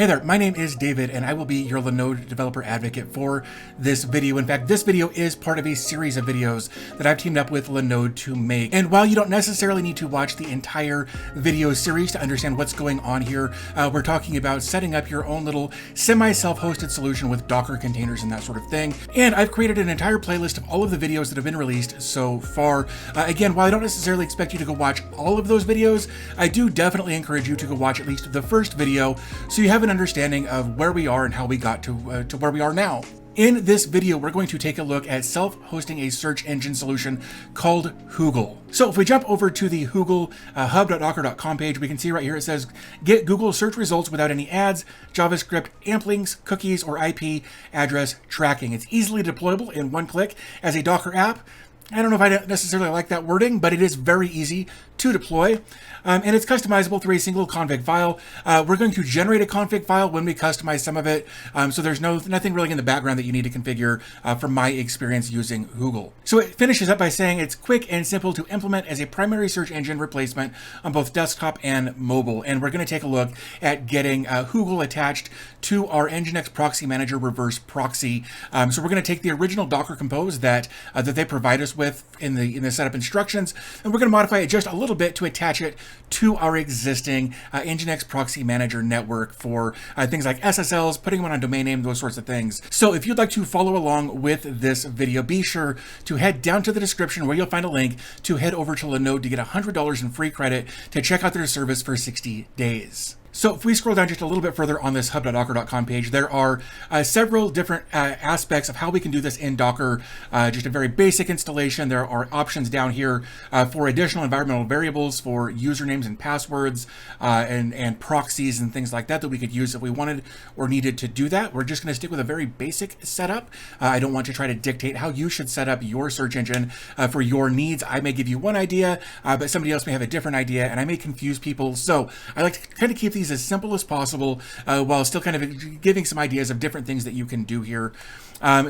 Hey there, my name is David and I will be your Linode developer advocate for this video. In fact, this video is part of a series of videos that I've teamed up with Linode to make. And while you don't necessarily need to watch the entire video series to understand what's going on here, we're talking about setting up your own little semi-self-hosted solution with Docker containers and that sort of thing. And I've created an entire playlist of all of the videos that have been released so far. Again, while I don't necessarily expect you to go watch all of those videos, I do definitely encourage you to go watch at least the first video so you have an understanding of where we are and how we got to where we are now. In this video, we're going to take a look at self-hosting a search engine solution called Whoogle. So if we jump over to the Whoogle hub.docker.com page, we can see right here it says, get Google search results without any ads, JavaScript, AMP links, cookies, or IP address tracking. It's easily deployable in one click as a Docker app. I don't know if I necessarily like that wording, but it is very easy to deploy. And it's customizable through a single config file. We're going to generate a config file when we customize some of it. So there's nothing really in the background that you need to configure from my experience using Whoogle. So it finishes up by saying it's quick and simple to implement as a primary search engine replacement on both desktop and mobile. And we're going to take a look at getting Whoogle attached to our NGINX proxy manager reverse proxy. So we're going to take the original Docker Compose that they provide us with in the setup instructions, and we're going to modify it just a little bit to attach it to our existing NGINX proxy manager network for things like SSLs, putting them on a domain name, those sorts of things. So if you'd like to follow along with this video, be sure to head down to the description where you'll find a link to head over to Linode to get $100 in free credit to check out their service for 60 days. So if we scroll down just a little bit further on this hub.docker.com page, there are several different aspects of how we can do this in Docker. Just a very basic installation. There are options down here for additional environmental variables, for usernames and passwords, and proxies and things like that we could use if we wanted or needed to do that. We're just going to stick with a very basic setup. I don't want to try to dictate how you should set up your search engine for your needs. I may give you one idea, but somebody else may have a different idea, and I may confuse people. So I like to kind of keep these as simple as possible while still kind of giving some ideas of different things that you can do here.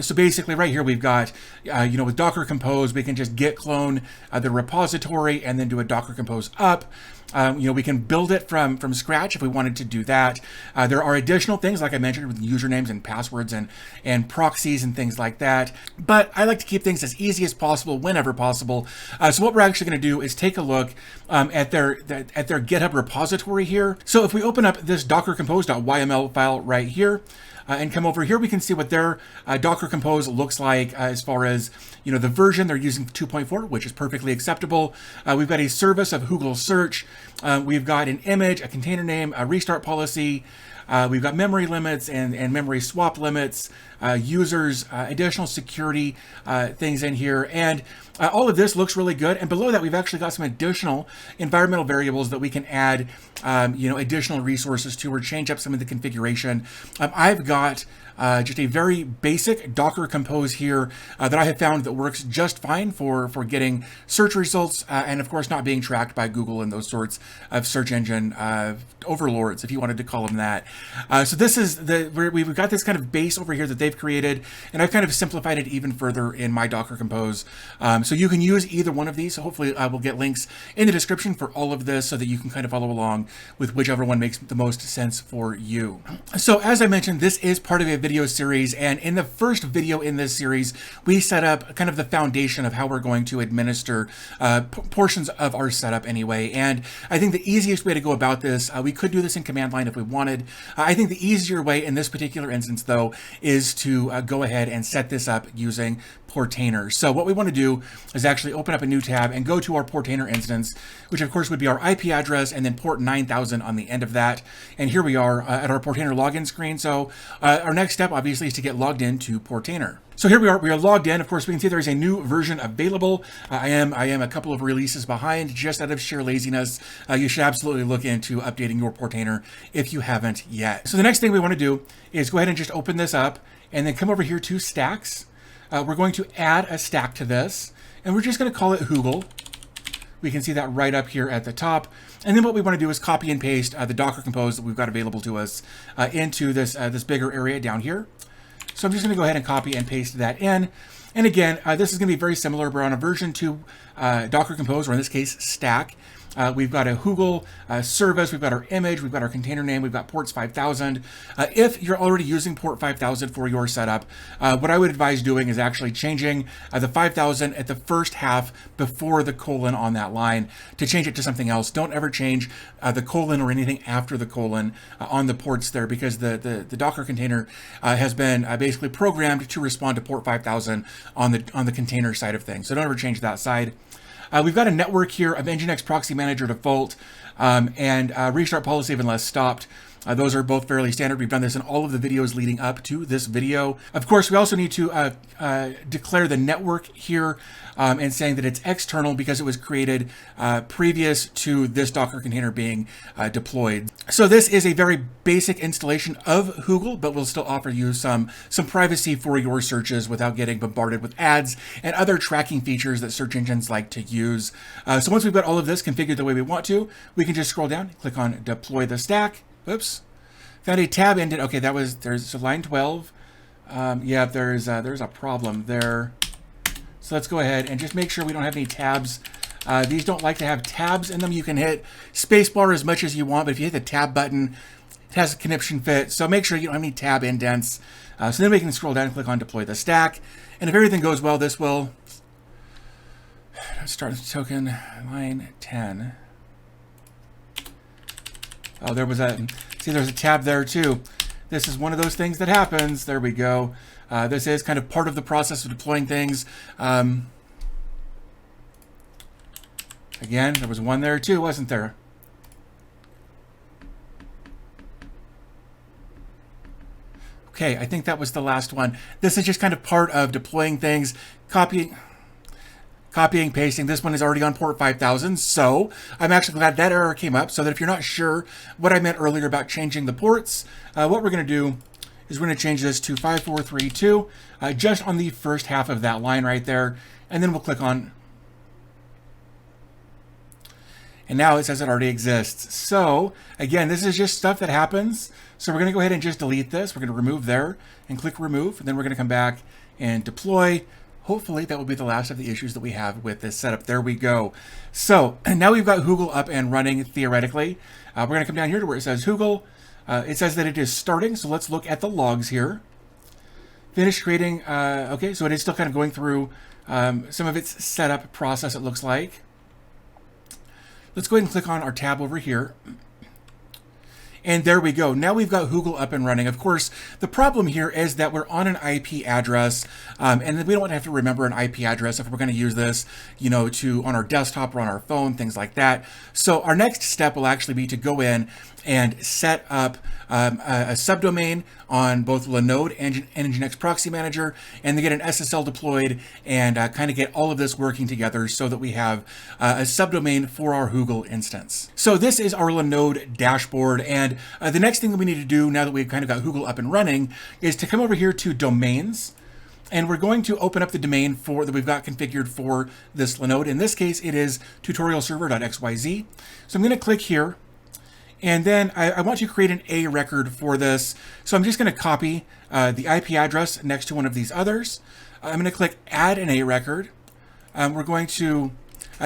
So basically right here we've got, with Docker Compose, we can just git clone the repository and then do a Docker Compose up. We can build it from scratch if we wanted to do that. There are additional things, like I mentioned, with usernames and passwords and proxies and things like that. But I like to keep things as easy as possible whenever possible. So what we're actually going to do is take a look at their GitHub repository here. So if we open up this dockercompose.yml file right here, and come over here, we can see what their Docker Compose looks like as far as, the version. They're using 2.4, which is perfectly acceptable. We've got a service of Whoogle search. We've got an image, a container name, a restart policy. We've got memory limits and memory swap limits, users, additional security things in here. And all of this looks really good. And below that, we've actually got some additional environmental variables that we can add, additional resources to, or change up some of the configuration. I've got just a very basic Docker Compose here that I have found that works just fine for getting search results and of course not being tracked by Google and those sorts of search engine overlords, if you wanted to call them that. So this is we've got this kind of base over here that they've created, and I've kind of simplified it even further in my Docker Compose. So you can use either one of these. So hopefully I will get links in the description for all of this so that you can kind of follow along with whichever one makes the most sense for you. So as I mentioned, this is part of a video series, and in the first video in this series, we set up kind of the foundation of how we're going to administer portions of our setup anyway. And I think the easiest way to go about this, we could do this in command line if we wanted. I think the easier way in this particular instance, though, is to go ahead and set this up using Portainer. So what we want to do is actually open up a new tab and go to our Portainer instance, which of course would be our IP address and then port 9000 on the end of that. And here we are at our Portainer login screen. So our next step obviously is to get logged into Portainer. So here we are logged in. Of course, we can see there is a new version available. I am a couple of releases behind just out of sheer laziness. You should absolutely look into updating your Portainer if you haven't yet. So the next thing we want to do is go ahead and just open this up and then come over here to stacks. We're going to add a stack to this, and we're just going to call it Whoogle. We can see that right up here at the top. And then what we want to do is copy and paste the Docker Compose that we've got available to us into this bigger area down here. So I'm just going to go ahead and copy and paste that in. And again, this is going to be very similar. We're on a version 2 Docker Compose, or in this case, stack. We've got a Whoogle service, we've got our image, we've got our container name, we've got ports 5000. If you're already using port 5000 for your setup, what I would advise doing is actually changing the 5000 at the first half before the colon on that line to change it to something else. Don't ever change the colon or anything after the colon on the ports there, because the Docker container has been basically programmed to respond to port 5000 on the container side of things. So don't ever change that side. We've got a network here of NGINX Proxy Manager default and restart policy of unless stopped. Those are both fairly standard. We've done this in all of the videos leading up to this video. Of course, we also need to declare the network here and saying that it's external because it was created previous to this Docker container being deployed. So this is a very basic installation of Whoogle, but will still offer you some privacy for your searches without getting bombarded with ads and other tracking features that search engines like to use. So once we've got all of this configured the way we want to, we can just scroll down, click on Deploy the Stack. Oops, found a tab ended. Okay, there's line 12. Yeah, there's a problem there. So let's go ahead and just make sure we don't have any tabs. These don't like to have tabs in them. You can hit spacebar as much as you want, but if you hit the tab button, it has a conniption fit. So make sure you don't have any tab indents. So then we can scroll down and click on Deploy the Stack. And if everything goes well, this will start token line 10. Oh, there's a tab there too. This is one of those things that happens. There we go. This is kind of part of the process of deploying things. Again, there was one there too, wasn't there? Okay, I think that was the last one. This is just kind of part of deploying things, copying, pasting. This one is already on port 5000, so I'm actually glad that error came up, so that if you're not sure what I meant earlier about changing the ports, what we're going to do is we're going to change this to 5432, just on the first half of that line right there, and then we'll click on, and now it says it already exists. So again, this is just stuff that happens, so we're going to go ahead and just delete this. We're going to remove there and click remove, and then we're going to come back and deploy. Hopefully that will be the last of the issues that we have with this setup. There we go. So now we've got Whoogle up and running theoretically. We're going to come down here to where it says Whoogle. It says that it is starting, so let's look at the logs here. Finish creating, okay, so it is still kind of going through some of its setup process, it looks like. Let's go ahead and click on our tab over here. And there we go. Now we've got Whoogle up and running. Of course, the problem here is that we're on an IP address, and we don't want to have to remember an IP address if we're going to use this, you know, on our desktop or on our phone, things like that. So our next step will actually be to go in and set up a subdomain on both Linode and NGINX Proxy Manager, and then get an SSL deployed and kind of get all of this working together so that we have a subdomain for our Whoogle instance. So this is our Linode dashboard, and the next thing that we need to do now that we've kind of got Whoogle up and running is to come over here to domains, and we're going to open up the domain that we've got configured for this Linode. In this case, it is tutorialserver.xyz. So I'm going to click here. And then I want to create an A record for this. So I'm just going to copy the IP address next to one of these others. I'm going to click Add an A record. We're going to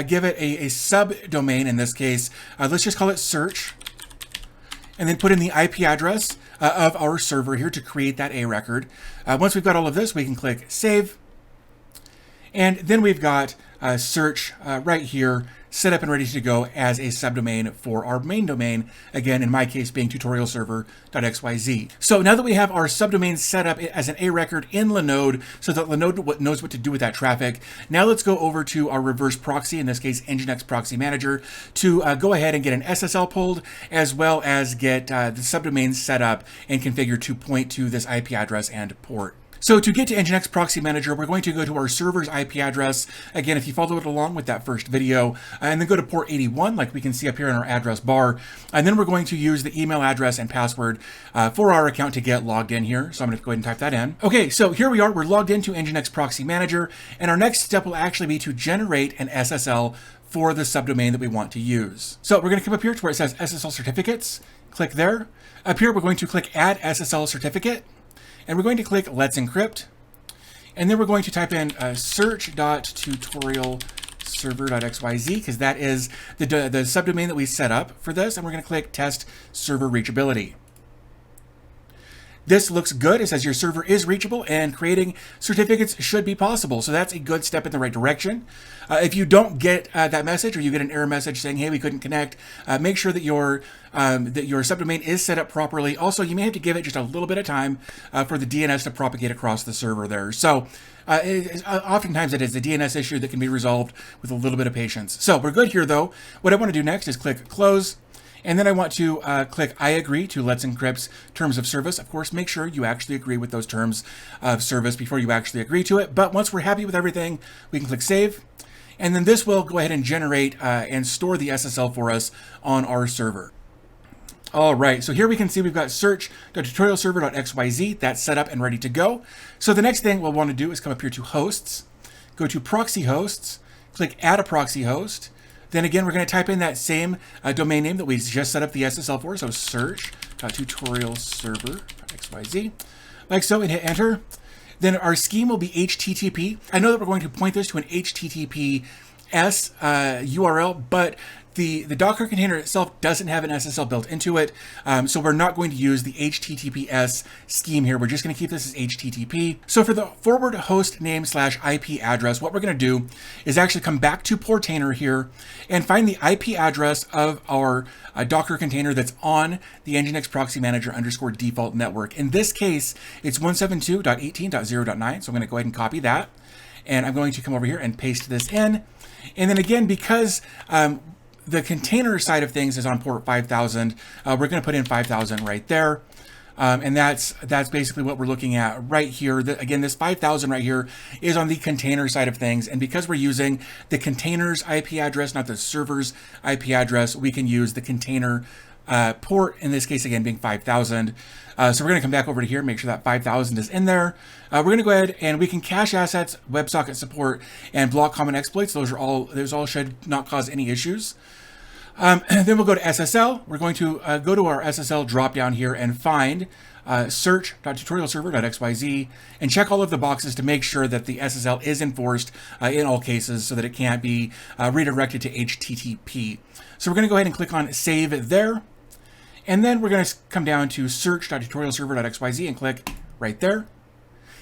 give it a subdomain in this case. Let's just call it search. And then put in the IP address of our server here to create that A record. Once we've got all of this, we can click Save. And then we've got search right here, set up and ready to go as a subdomain for our main domain, again, in my case being tutorialserver.xyz. So now that we have our subdomain set up as an A record in Linode, so that Linode knows what to do with that traffic, now let's go over to our reverse proxy, in this case NGINX Proxy Manager, to go ahead and get an SSL pulled, as well as get the subdomain set up and configured to point to this IP address and port. So to get to NGINX Proxy Manager, we're going to go to our server's IP address. Again, if you followed along with that first video, and then go to port 81, like we can see up here in our address bar. And then we're going to use the email address and password for our account to get logged in here. So I'm going to go ahead and type that in. Okay, so here we are. We're logged into NGINX Proxy Manager. And our next step will actually be to generate an SSL for the subdomain that we want to use. So we're going to come up here to where it says SSL certificates. Click there. Up here, we're going to click Add SSL certificate. And we're going to click Let's Encrypt. And then we're going to type in search.tutorialserver server.xyz, because that is the subdomain that we set up for this, and we're going to click test server reachability. This looks good. It says your server is reachable and creating certificates should be possible. So that's a good step in the right direction. If you don't get that message, or you get an error message saying, hey, we couldn't connect, make sure that your subdomain is set up properly. Also, you may have to give it just a little bit of time for the DNS to propagate across the server there. So oftentimes it is a DNS issue that can be resolved with a little bit of patience. So we're good here though. What I want to do next is click close. And then I want to click I agree to Let's Encrypt's terms of service. Of course, make sure you actually agree with those terms of service before you actually agree to it. But once we're happy with everything, we can click save. And then this will go ahead and generate and store the SSL for us on our server. All right, so here we can see we've got search.tutorialserver.xyz. That's set up and ready to go. So the next thing we'll want to do is come up here to hosts, go to proxy hosts, click add a proxy host. Then again, we're going to type in that same domain name that we just set up the SSL for. So search.tutorialserver.xyz, like so, and hit enter. Then our scheme will be HTTP. I know that we're going to point this to an HTTPS URL, but the Docker container itself doesn't have an SSL built into it, so we're not going to use the HTTPS scheme here. We're just going to keep this as HTTP. So for the forward host name / IP address, what we're going to do is actually come back to Portainer here and find the IP address of our Docker container that's on the NGINX proxy manager _ default network. In this case, it's 172.18.0.9. So I'm going to go ahead and copy that, and I'm going to come over here and paste this in. And then again, because the container side of things is on port 5000, we're going to put in 5000 right there. And that's basically what we're looking at right here. Again, this 5000 right here is on the container side of things. And because we're using the container's IP address, not the server's IP address, we can use the container port, in this case, again, being 5000. So we're going to come back over to here, make sure that 5000 is in there. We're going to go ahead and we can cache assets, WebSocket support, and block common exploits. Those all should not cause any issues. Then we'll go to SSL. We're going to go to our SSL drop down here and find search.tutorialserver.xyz and check all of the boxes to make sure that the SSL is enforced in all cases so that it can't be redirected to HTTP. So we're going to go ahead and click on save there. And then we're going to come down to search.tutorialserver.xyz and click right there.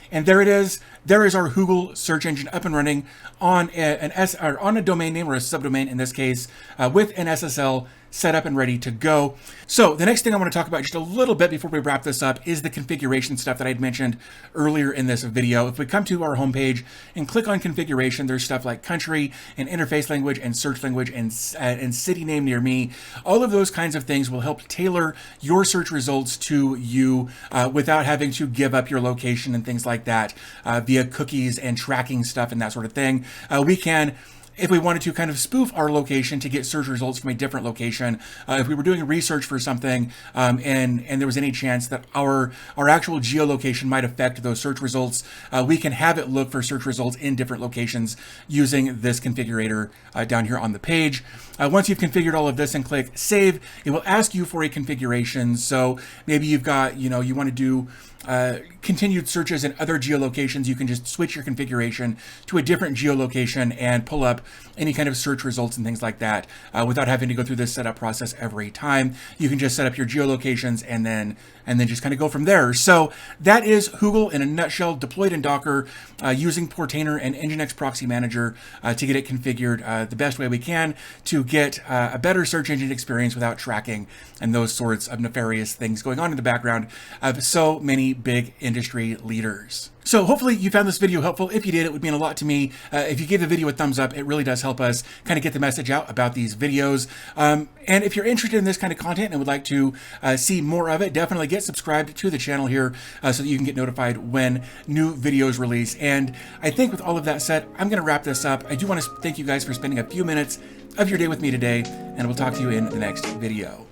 And there it is. There is our Whoogle search engine up and running on on a domain name or a subdomain in this case with an SSL set up and ready to go. So the next thing I want to talk about just a little bit before we wrap this up is the configuration stuff that I'd mentioned earlier in this video. If we come to our homepage and click on configuration, there's stuff like country and interface language and search language and city name near me. All of those kinds of things will help tailor your search results to you without having to give up your location and things like that via cookies and tracking stuff and that sort of thing. We can, if we wanted to kind of spoof our location to get search results from a different location, if we were doing research for something and there was any chance that our actual geolocation might affect those search results, we can have it look for search results in different locations using this configurator down here on the page. Once you've configured all of this and click save, it will ask you for a configuration. So maybe you've got, you want to do continued searches in other geolocations. You can just switch your configuration to a different geolocation and pull up any kind of search results and things like that without having to go through this setup process every time. You can just set up your geolocations and then just kind of go from there. So that is Whoogle in a nutshell, deployed in Docker using Portainer and NGINX proxy manager to get it configured the best way we can to get a better search engine experience without tracking and those sorts of nefarious things going on in the background of so many big industry leaders. So hopefully you found this video helpful. If you did, it would mean a lot to me. If you give the video a thumbs up, it really does help us kind of get the message out about these videos. And if you're interested in this kind of content and would like to see more of it, definitely get subscribed to the channel here so that you can get notified when new videos release. And I think with all of that said, I'm going to wrap this up. I do want to thank you guys for spending a few minutes of your day with me today, and we'll talk to you in the next video.